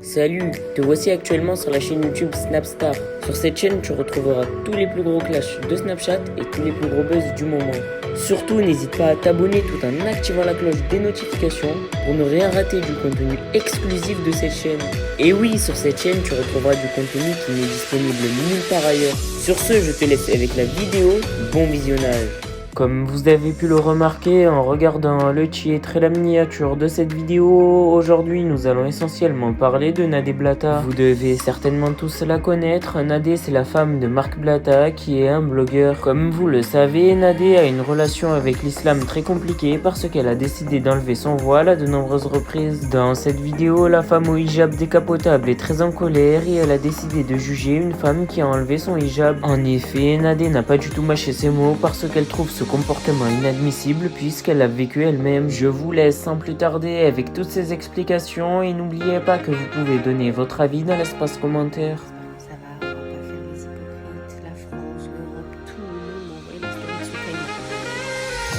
Salut, te voici actuellement sur la chaîne YouTube Snapstar. Sur cette chaîne, tu retrouveras tous les plus gros clashs de Snapchat et tous les plus gros buzz du moment. Surtout, n'hésite pas à t'abonner tout en activant la cloche des notifications pour ne rien rater du contenu exclusif de cette chaîne. Et oui, sur cette chaîne, tu retrouveras du contenu qui n'est disponible nulle part ailleurs. Sur ce, je te laisse avec la vidéo. Bon visionnage. Comme vous avez pu le remarquer en regardant le titre et la miniature de cette vidéo, aujourd'hui nous allons essentiellement parler de Nadé Blata. Vous devez certainement tous la connaître. Nadé, c'est la femme de Marc Blata qui est un blogueur. Comme vous le savez, Nadé a une relation avec l'islam très compliquée parce qu'elle a décidé d'enlever son voile à de nombreuses reprises. Dans cette vidéo, la femme au hijab décapotable est très en colère et elle a décidé de juger une femme qui a enlevé son hijab. En effet, Nadé n'a pas du tout mâché ses mots parce qu'elle trouve ce comportement inadmissible puisqu'elle l'a vécu elle-même. Je vous laisse sans plus tarder avec toutes ces explications et n'oubliez pas que vous pouvez donner votre avis dans l'espace commentaire. Ça va, on va pas faire les hypocrites, la France, l'Europe, tout le monde m'a envoyé la story de Soukaina.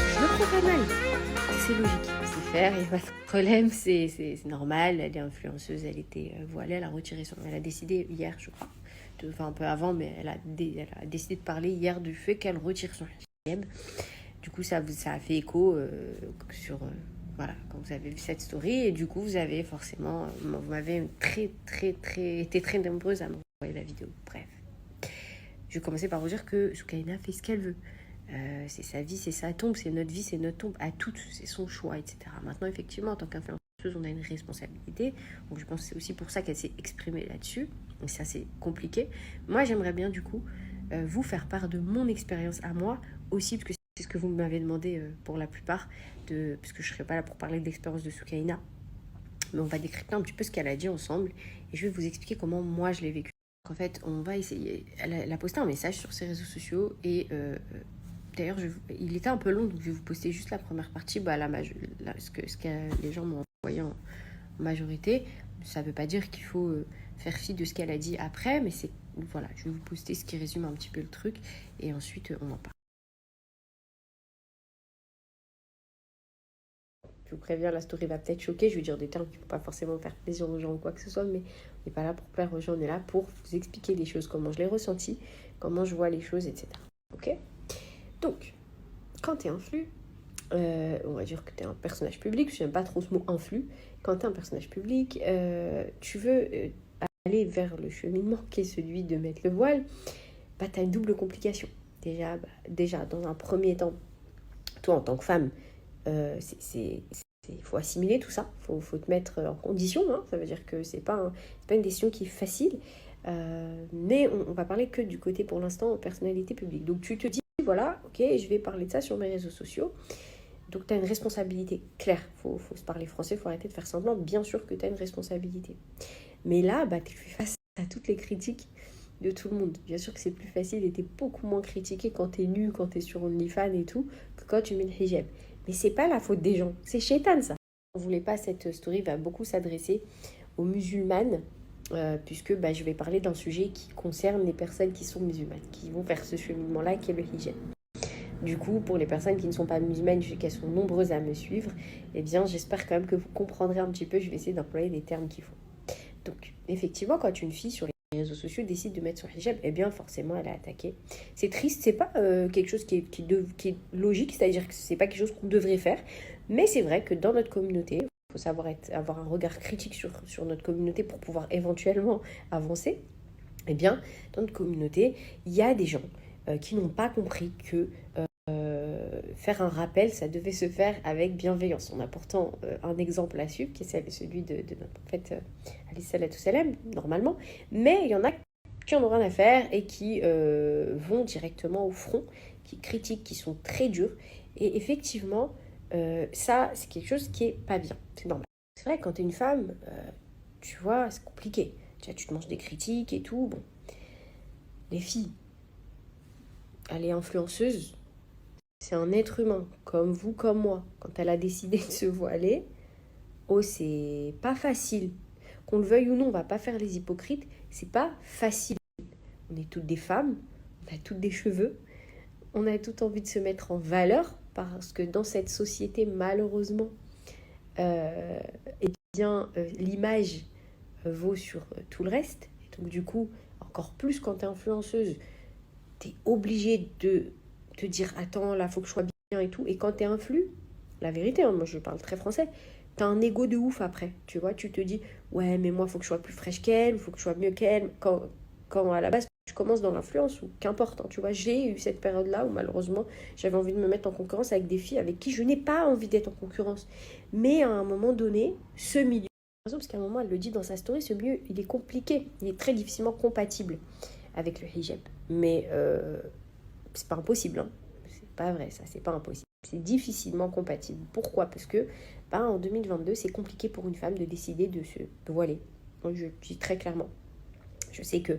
Je le prends pas mal, c'est logique, c'est faire, il n'y a pas de problème, c'est normal, elle est influenceuse, elle était voilée, elle a retiré son... Elle a décidé hier, je crois, enfin un peu avant, mais elle a décidé de parler hier du fait qu'elle retire son hijab. Du coup, ça a fait écho sur... voilà, quand vous avez vu cette story, et du coup, vous avez forcément... vous m'avez été très nombreuses à m'envoyer la vidéo. Bref. Je vais commencer par vous dire que Soukaina fait ce qu'elle veut. C'est sa vie, c'est sa tombe, c'est notre vie, c'est notre tombe, à toutes, c'est son choix, etc. Maintenant, effectivement, en tant qu'influenceuse, on a une responsabilité. Donc, je pense que c'est aussi pour ça qu'elle s'est exprimée là-dessus. Et ça, c'est compliqué. Moi, j'aimerais bien, du coup, vous faire part de mon expérience à moi aussi, parce que c'est ce que vous m'avez demandé pour la plupart, parce que je ne serai pas là pour parler de l'expérience de Soukaina. Mais on va décrypter un petit peu ce qu'elle a dit ensemble. Et je vais vous expliquer comment moi, je l'ai vécu. En fait, on va essayer... Elle a posté un message sur ses réseaux sociaux et... d'ailleurs, il était un peu long, donc je vais vous poster juste la première partie, ce que les gens m'ont envoyé en majorité. Ça ne veut pas dire qu'il faut faire fi de ce qu'elle a dit après, mais c'est voilà, je vais vous poster ce qui résume un petit peu le truc, et ensuite on en parle. Je vous préviens, la story va peut-être choquer, je vais dire des termes qui ne vont pas forcément faire plaisir aux gens ou quoi que ce soit, mais on n'est pas là pour plaire aux gens, on est là pour vous expliquer les choses, comment je l'ai ressenti, comment je vois les choses, etc. Ok ? Donc, quand tu es influ, on va dire que tu es un personnage public, je n'aime pas trop ce mot influ. Quand tu es un personnage public, tu veux aller vers le cheminement qui est celui de mettre le voile, bah, tu as une double complication. Déjà, dans un premier temps, toi en tant que femme, il faut assimiler tout ça, il faut te mettre en condition, hein. Ça veut dire que c'est pas une décision qui est facile, mais on va parler que du côté pour l'instant personnalité publique. Donc tu te dis, voilà, ok, je vais parler de ça sur mes réseaux sociaux. Donc tu as une responsabilité claire, faut se parler français, faut arrêter de faire semblant, bien sûr que tu as une responsabilité. Mais là, bah, tu fais face à toutes les critiques de tout le monde. Bien sûr que c'est plus facile et tu es beaucoup moins critiqué quand tu es nu, quand tu es sur OnlyFans et tout, que quand tu mets le hijab. Mais c'est pas la faute des gens, c'est Shaitan ça. On voulait pas, cette story va beaucoup s'adresser aux musulmanes, puisque je vais parler d'un sujet qui concerne les personnes qui sont musulmanes, qui vont vers ce cheminement-là qui est le hijab. Du coup, pour les personnes qui ne sont pas musulmanes, je sais qu'elles sont nombreuses à me suivre, eh bien j'espère quand même que vous comprendrez un petit peu, je vais essayer d'employer des termes qu'il faut. Donc, effectivement, quand une fille sur les réseaux sociaux décide de mettre son hijab, eh bien forcément elle est attaquée. C'est triste, c'est pas quelque chose qui est logique, c'est-à-dire que c'est pas quelque chose qu'on devrait faire, mais c'est vrai que dans notre communauté, il faut savoir avoir un regard critique sur notre communauté pour pouvoir éventuellement avancer. Eh bien, dans notre communauté, il y a des gens qui n'ont pas compris que faire un rappel, ça devait se faire avec bienveillance, en apportant un exemple à suivre, qui est celui de notre prophète alayhi salatu salam, normalement. Mais il y en a qui en ont rien à faire et qui vont directement au front, qui critiquent, qui sont très durs. Et effectivement, ça, c'est quelque chose qui est pas bien. C'est normal. C'est vrai, quand tu es une femme, tu vois, c'est compliqué. Tu te manges des critiques et tout. Bon, les filles, elle est influenceuse. C'est un être humain, comme vous, comme moi. Quand elle a décidé de se voiler, oh, c'est pas facile. Qu'on le veuille ou non, on va pas faire les hypocrites. C'est pas facile. On est toutes des femmes, on a toutes des cheveux, on a toutes envie de se mettre en valeur parce que dans cette société, malheureusement, l'image vaut sur tout le reste. Et donc du coup, encore plus quand tu es influenceuse, tu es obligée de te dire attends, là, faut que je sois bien et tout. Et quand tu es influ, la vérité, hein, moi je parle très français, tu as un ego de ouf après. Tu vois, tu te dis ouais, mais moi, faut que je sois plus fraîche qu'elle, faut que je sois mieux qu'elle. Quand à la base, tu commences dans l'influence, ou qu'importe, hein, tu vois, j'ai eu cette période-là où malheureusement, j'avais envie de me mettre en concurrence avec des filles avec qui je n'ai pas envie d'être en concurrence. Mais à un moment donné, ce milieu, parce qu'à un moment, elle le dit dans sa story, ce milieu, il est compliqué, il est très difficilement compatible avec le hijab. Mais c'est pas impossible, hein. C'est pas vrai, ça, c'est pas impossible. C'est difficilement compatible. Pourquoi? Parce que en 2022, c'est compliqué pour une femme de décider de se voiler. Donc, je dis très clairement. Je sais que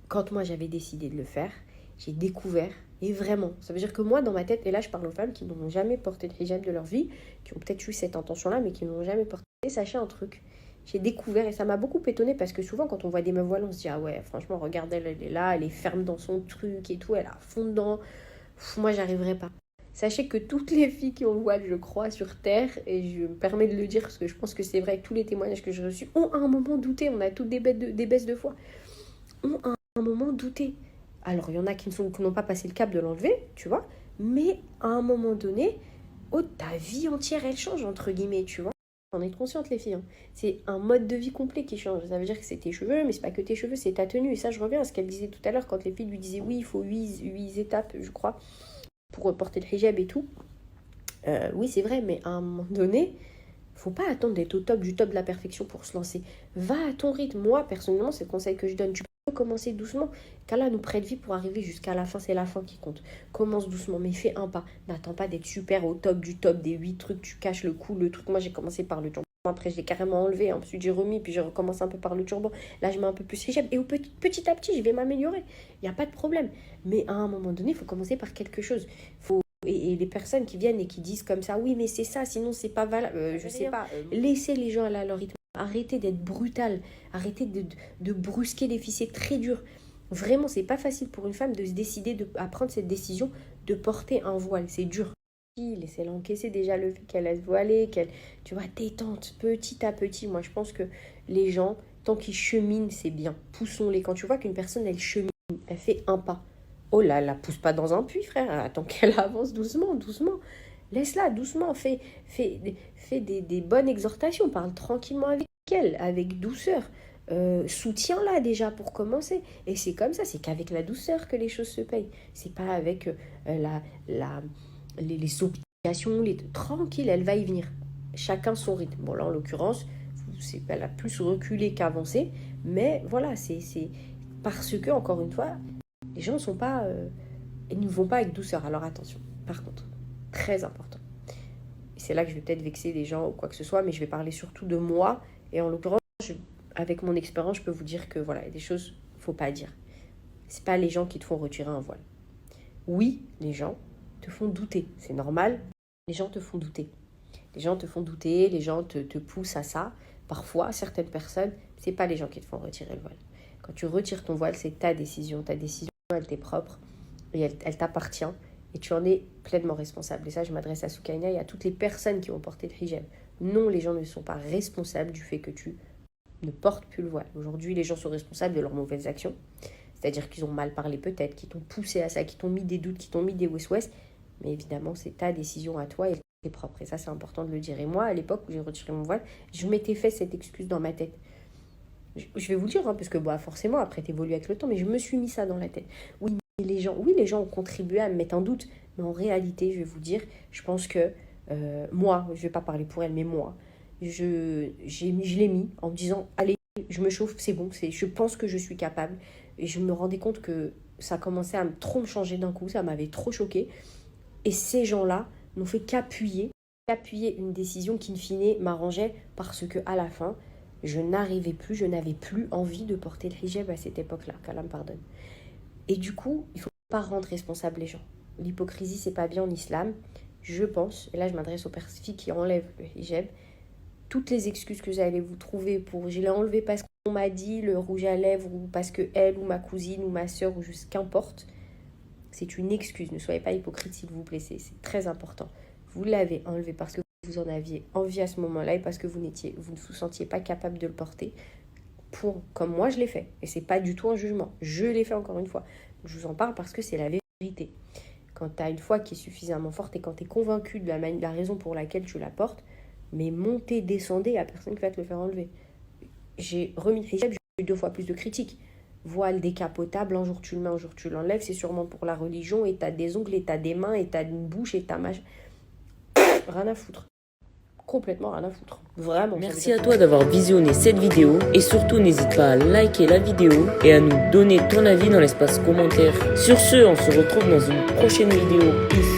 quand moi j'avais décidé de le faire, j'ai découvert, et vraiment, ça veut dire que moi dans ma tête, et là je parle aux femmes qui n'ont jamais porté de hijab de leur vie, qui ont peut-être eu cette intention-là, mais qui n'ont jamais porté, sachez un truc, j'ai découvert, et ça m'a beaucoup étonnée, parce que souvent quand on voit des meufs voilées, on se dit, ah ouais, franchement, regarde, elle est là, elle est ferme dans son truc et tout, elle a fond dedans, moi j'arriverai pas. Sachez que toutes les filles qui ont le voile, je crois, sur Terre, et je me permets de le dire parce que je pense que c'est vrai avec tous les témoignages que j'ai reçus, ont à un moment douté, on a toutes des baisses de foi, ont à un moment douté. Alors, il y en a qui n'ont pas passé le cap de l'enlever, tu vois, mais à un moment donné, ta vie entière, elle change, entre guillemets, tu vois. On est consciente, les filles, hein. C'est un mode de vie complet qui change. Ça veut dire que c'est tes cheveux, mais c'est pas que tes cheveux, c'est ta tenue. Et ça, je reviens à ce qu'elle disait tout à l'heure, quand les filles lui disaient, oui, il faut 8 étapes, je crois, pour porter le hijab et tout. Oui, c'est vrai, mais à un moment donné, faut pas attendre d'être au top du top de la perfection pour se lancer. Va à ton rythme. Moi, personnellement, c'est le conseil que je donne. Tu peux commencer doucement. Qu'Allah nous prête vie pour arriver jusqu'à la fin. C'est la fin qui compte. Commence doucement, mais fais un pas. N'attends pas d'être super au top du top des 8 trucs. Tu caches le cou, le truc. Moi, j'ai commencé par le turban. Après, je l'ai carrément enlevé. Ensuite, j'ai remis. Puis, j'ai recommencé un peu par le turban. Là, je mets un peu plus hijab. Et petit à petit, je vais m'améliorer. Il n'y a pas de problème. Mais à un moment donné, il faut commencer par quelque chose. Et les personnes qui viennent et qui disent comme ça, oui, mais c'est ça, sinon c'est pas valable. Je sais pas. Laissez les gens aller à leur rythme. Arrêtez d'être brutal. Arrêtez de brusquer les filles. C'est très dur. Vraiment, c'est pas facile pour une femme de se décider à prendre cette décision de porter un voile. C'est dur. Laissez-la encaisser déjà le fait qu'elle a se voiler, tu vois, détente, petit à petit. Moi, je pense que les gens, tant qu'ils cheminent, c'est bien. Poussons-les. Quand tu vois qu'une personne, elle chemine, elle fait un pas. Oh là, la pousse pas dans un puits, frère. Attends qu'elle avance doucement, doucement. Laisse-la doucement. Fais des bonnes exhortations. Parle tranquillement avec elle, avec douceur. Soutiens-la déjà pour commencer. Et c'est comme ça, c'est qu'avec la douceur que les choses se payent. C'est pas avec les obligations. Tranquille, elle va y venir. Chacun son rythme. Bon, là, en l'occurrence, elle a plus reculé qu'avancé. Mais voilà, c'est parce que, encore une fois, les gens ils ne vont pas avec douceur. Alors attention, par contre, très important. Et c'est là que je vais peut-être vexer les gens ou quoi que ce soit, mais je vais parler surtout de moi. Et en l'occurrence, avec mon expérience, je peux vous dire que voilà, il y a des choses qu'il ne faut pas dire. Ce n'est pas les gens qui te font retirer un voile. Oui, les gens te font douter. C'est normal, les gens te font douter. Les gens te font douter, les gens te poussent à ça. Parfois, certaines personnes, ce n'est pas les gens qui te font retirer le voile. Quand tu retires ton voile, c'est ta décision. Ta décision, elle t'est propre et elle t'appartient et tu en es pleinement responsable. Et ça, je m'adresse à Soukaina et à toutes les personnes qui ont porté le hijab. Non, les gens ne sont pas responsables du fait que tu ne portes plus le voile. Aujourd'hui, les gens sont responsables de leurs mauvaises actions. C'est-à-dire qu'ils ont mal parlé peut-être, qui t'ont poussé à ça, qui t'ont mis des doutes, qui t'ont mis des ouest-ouest. Mais évidemment, c'est ta décision à toi et elle est propre. Et ça, c'est important de le dire. Et moi, à l'époque où j'ai retiré mon voile, je m'étais fait cette excuse dans ma tête. Je vais vous le dire, hein, parce que forcément, après, t'évolues avec le temps, mais je me suis mis ça dans la tête. Oui, les gens ont contribué à me mettre en doute, mais en réalité, je vais vous dire, je pense que moi, je vais pas parler pour elle, mais moi, je l'ai mis en me disant, allez, je me chauffe, c'est bon, je pense que je suis capable. Et je me rendais compte que ça commençait à trop me changer d'un coup, ça m'avait trop choquée. Et ces gens-là n'ont fait qu'appuyer une décision qui, in fine, m'arrangeait parce que à la fin, je n'avais plus envie de porter le hijab à cette époque-là, qu'Allah me pardonne. Et du coup, il ne faut pas rendre responsables les gens. L'hypocrisie, c'est pas bien en islam. Je pense, et là je m'adresse aux filles qui enlèvent le hijab, toutes les excuses que vous allez vous trouver pour je l'ai enlevé parce qu'on m'a dit le rouge à lèvres ou parce que elle ou ma cousine ou ma soeur ou juste qu'importe, c'est une excuse. Ne soyez pas hypocrite s'il vous plaît, c'est très important. Vous l'avez enlevé parce que vous en aviez envie à ce moment-là et parce que vous ne vous sentiez pas capable de le porter comme moi je l'ai fait. Et c'est pas du tout un jugement. Je l'ai fait encore une fois. Je vous en parle parce que c'est la vérité. Quand tu as une foi qui est suffisamment forte et quand tu es convaincu de la raison pour laquelle tu la portes, mais montez, descendez, il n'y a personne qui va te le faire enlever. J'ai remis le hijab, j'ai eu 2 fois plus de critiques. Voile décapotable, un jour tu le mets, un jour tu l'enlèves, c'est sûrement pour la religion, et t'as des ongles, et t'as des mains, et t'as une bouche, et t'as machin. Rien à foutre. Complètement rien à foutre. Vraiment. Merci à toi d'avoir visionné cette vidéo et surtout n'hésite pas à liker la vidéo et à nous donner ton avis dans l'espace commentaire. Sur ce, on se retrouve dans une prochaine vidéo. Peace.